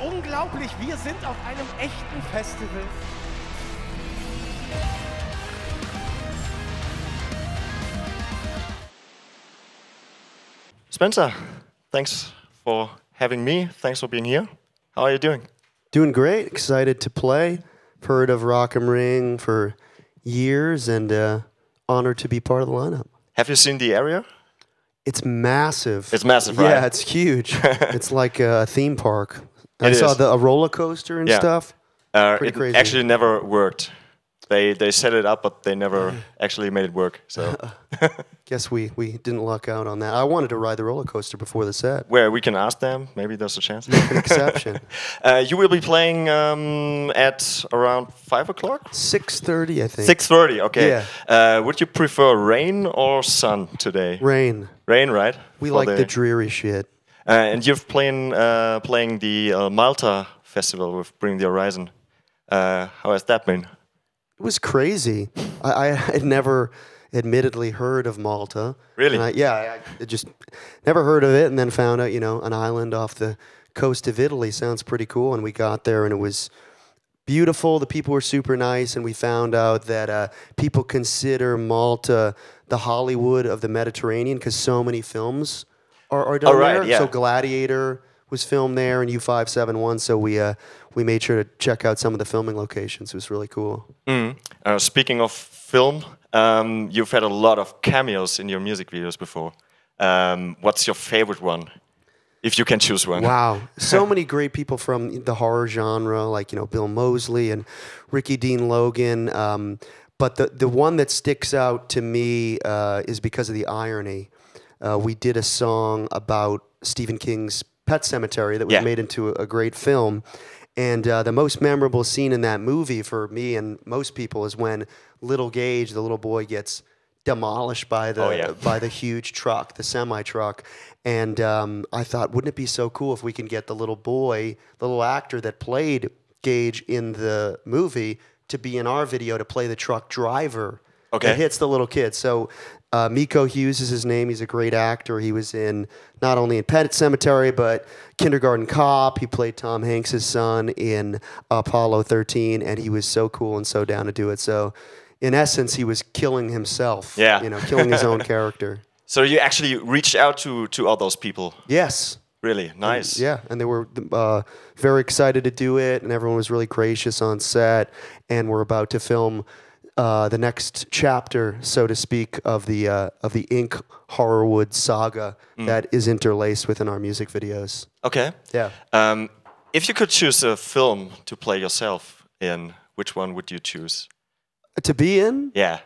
unglaublich, wir sind auf einem echten Festival. Spencer, thanks for having me. Thanks for being here. How are you doing? Doing great. Excited to play. Heard of Rock 'em Ring for years and honored to be part of the lineup. Have you seen the area? It's massive. It's massive, right? Yeah, it's huge. It's like a theme park. I It saw is. a roller coaster and stuff. Pretty It crazy. actually never worked. They set it up, but they never actually made it work. So, Guess we didn't luck out on that. I wanted to ride the roller coaster before the set. where we can ask them, maybe there's a chance. An exception. You will be playing at around 5 o'clock? 6:30, I think. 6:30, okay. Yeah. Would you prefer rain or sun today? Rain. Rain, right? We For like the dreary shit. And you've playing the Malta Festival with Bring the Horizon. How has that been? It was crazy. I had never admittedly heard of Malta. Really? And I just never heard of it, and then found out, an island off the coast of Italy sounds pretty cool. And we got there, and it was beautiful. The people were super nice, and we found out that people consider Malta the Hollywood of the Mediterranean because so many films are done there. Yeah. So Gladiator was filmed there, and U-571. So we made sure to check out some of the filming locations. It was really cool. Speaking of film, you've had a lot of cameos in your music videos before. What's your favorite one, if you can choose one? Wow. So many great people from the horror genre, like, Bill Moseley and Ricky Dean Logan. But the one that sticks out to me is because of the irony. We did a song about Stephen King's Pet Sematary that was made into a great film. And the most memorable scene in that movie for me and most people is when little Gage, the little boy, gets demolished by the huge truck, the semi-truck. And I thought, wouldn't it be so cool if we can get the little boy, the little actor that played Gage in the movie, to be in our video to play the truck driver that hits the little kid. So Miko Hughes is his name. He's a great actor. He was in not only in Pet Sematary, but Kindergarten Cop. He played Tom Hanks' son in Apollo 13, and he was so cool and so down to do it. So in essence, he was killing himself, killing his own character. So you actually reached out to all those people? Yes. Really? Nice. And they were very excited to do it, and everyone was really gracious on set, and we're about to film the next chapter, so to speak, of the Ink Horrorwood saga that is interlaced within our music videos. Okay. Yeah. If you could choose a film to play yourself in, which one would you choose? To be in? Yeah.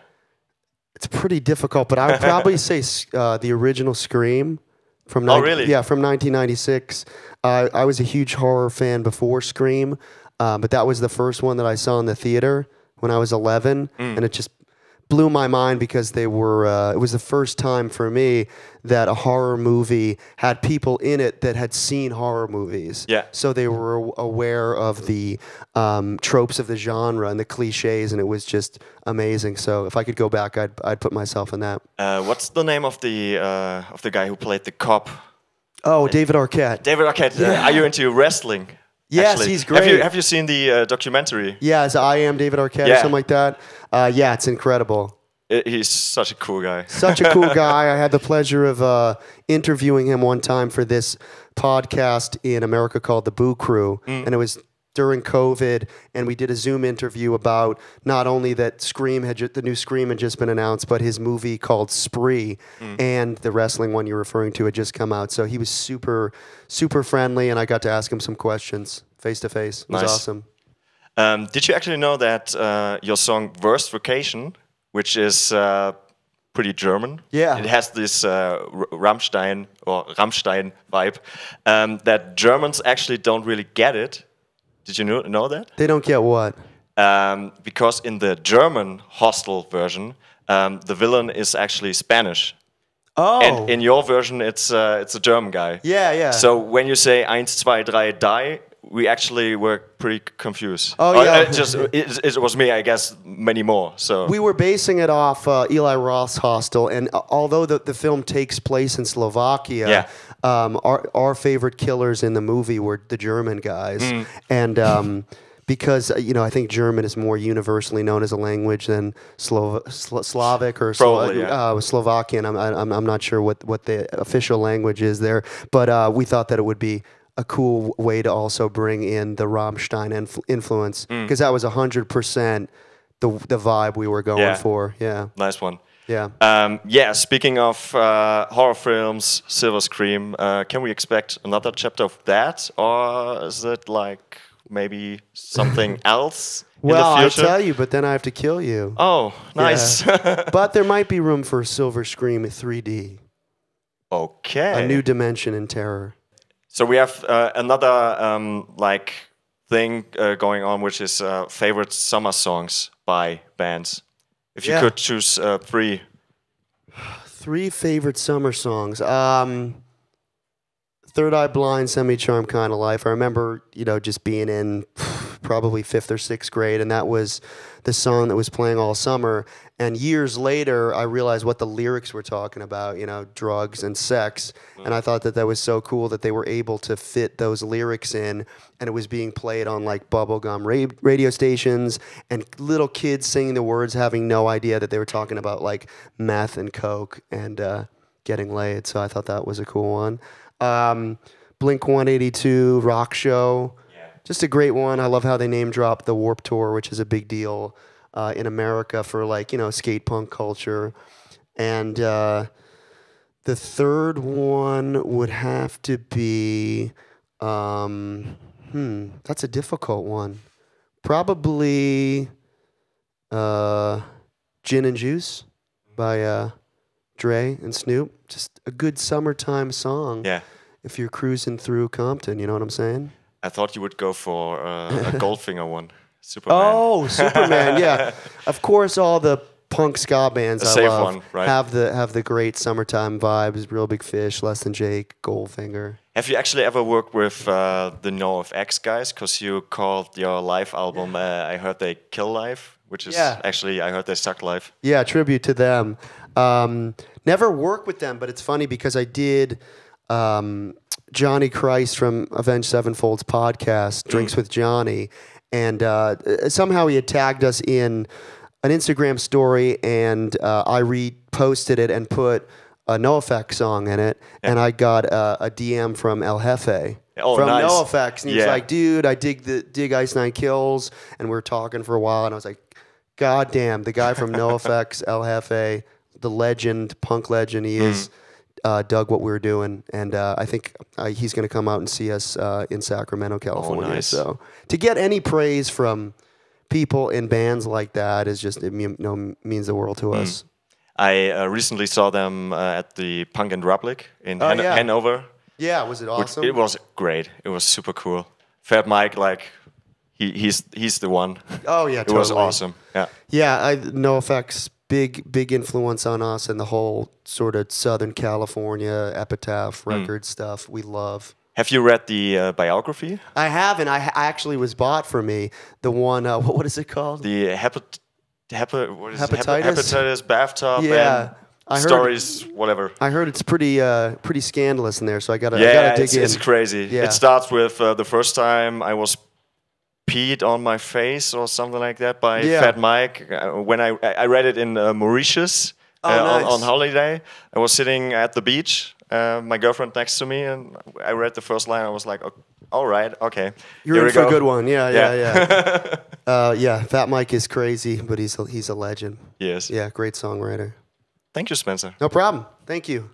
It's pretty difficult, but I would probably say the original Scream from really? Yeah, from 1996. I was a huge horror fan before Scream, but that was the first one that I saw in the theater when I was 11, and it just blew my mind because they were. It was the first time for me that a horror movie had people in it that had seen horror movies. Yeah. So they were aware of the tropes of the genre and the cliches, and it was just amazing. So if I could go back, I'd put myself in that. What's the name of the guy who played the cop? Oh, David Arquette. David Arquette. Are you into wrestling? Yes, actually? he's great. Have you seen the documentary? Yeah, as I Am David Arquette or something like that. Yeah, it's incredible. He's such a cool guy. Such a cool guy. I had the pleasure of interviewing him one time for this podcast in America called The Boo Crew, and it was during COVID, and we did a Zoom interview about not only that the new Scream had just been announced, but his movie called Spree, and the wrestling one you're referring to had just come out. So he was super, super friendly, and I got to ask him some questions face to face. It was awesome. Did you actually know that your song Wurst Vacation, which is pretty German, it has this Rammstein vibe, that Germans actually don't really get it. Did you know that? They don't get what? Because in the German Hostel version, the villain is actually Spanish. Oh. And in your version, it's a German guy. Yeah, yeah. So when you say 1, 2, 3, die, we actually were pretty confused. Oh, yeah. It was me, I guess, many more. So we were basing it off Eli Roth's Hostel, and although the film takes place in Slovakia, our favorite killers in the movie were the German guys, and because I think German is more universally known as a language than Slavic or Slovakian. I'm not sure what the official language is there, but we thought that it would be a cool way to also bring in the Rammstein influence, because that was 100% the vibe we were going for. Yeah, nice one. Yeah. Speaking of horror films, Silver Scream, can we expect another chapter of that, or is it like maybe something else in the Well, future? I'll tell you, but then I have to kill you. Oh, nice. Yeah. But there might be room for Silver Scream 3D. Okay. A new dimension in terror. So we have another thing going on, which is favorite summer songs by bands. If you could choose 3. 3 favorite summer songs. Third Eye Blind, Semi-Charmed Kind of Life. I remember, just being in probably 5th or 6th grade, and that was the song that was playing all summer. And years later, I realized what the lyrics were talking about, drugs and sex. And I thought that was so cool that they were able to fit those lyrics in, and it was being played on like bubblegum radio stations, and little kids singing the words, having no idea that they were talking about like meth and coke and getting laid. So I thought that was a cool one. Blink 182, Rock Show, just a great one. I love how they name drop the Warped Tour, which is a big deal in America for skate punk culture. And the third one would have to be, that's a difficult one. Probably Gin and Juice by Dre and Snoop. Just a good summertime song. Yeah. If you're cruising through Compton, you know what I'm saying? I thought you would go for a Goldfinger one. Superman. Oh, Superman, yeah. Of course, all the punk ska bands I love have the great summertime vibes. Real Big Fish, Less Than Jake, Goldfinger. Have you actually ever worked with the NoFX guys? Because you called your live album, I heard they kill live, which is actually, I heard they suck live. Yeah, tribute to them. Never worked with them, but it's funny because I did Johnny Christ from Avenged Sevenfold's podcast, Drinks with Johnny, and somehow he had tagged us in an Instagram story, and I reposted it and put a NoFX song in it, and I got a DM from El Jefe. From nice. NoFX, and he was like, dude, I dig Ice Nine Kills, and we were talking for a while, and I was like, God damn, the guy from NoFX, El Jefe, the legend, punk legend he is, dug what we were doing, and I think he's going to come out and see us in Sacramento, California. Nice. So to get any praise from people in bands like that is just means the world to us. I recently saw them at the Punk and Republic in Hanover. Yeah, was it awesome? It was great. It was super cool. Fat Mike, he's the one. Oh yeah, totally. It was awesome. Yeah. Yeah, NoFX. Big influence on us and the whole sort of Southern California Epitaph record stuff we love. Have you read the biography? I haven't. I actually was bought for me. The one, what is it called? The hepatitis? Hepatitis bathtub and stories, whatever. I heard it's pretty scandalous in there, so I gotta dig in. It's crazy. Yeah. It starts with the first time I was peed on my face or something like that by Fat Mike. When I read it in Mauritius nice. on holiday, I was sitting at the beach, my girlfriend next to me, and I read the first line. I was like, all right, okay. You're in for a good one. Yeah. Fat Mike is crazy, but he's a legend. Yes. Yeah, great songwriter. Thank you, Spencer. No problem. Thank you.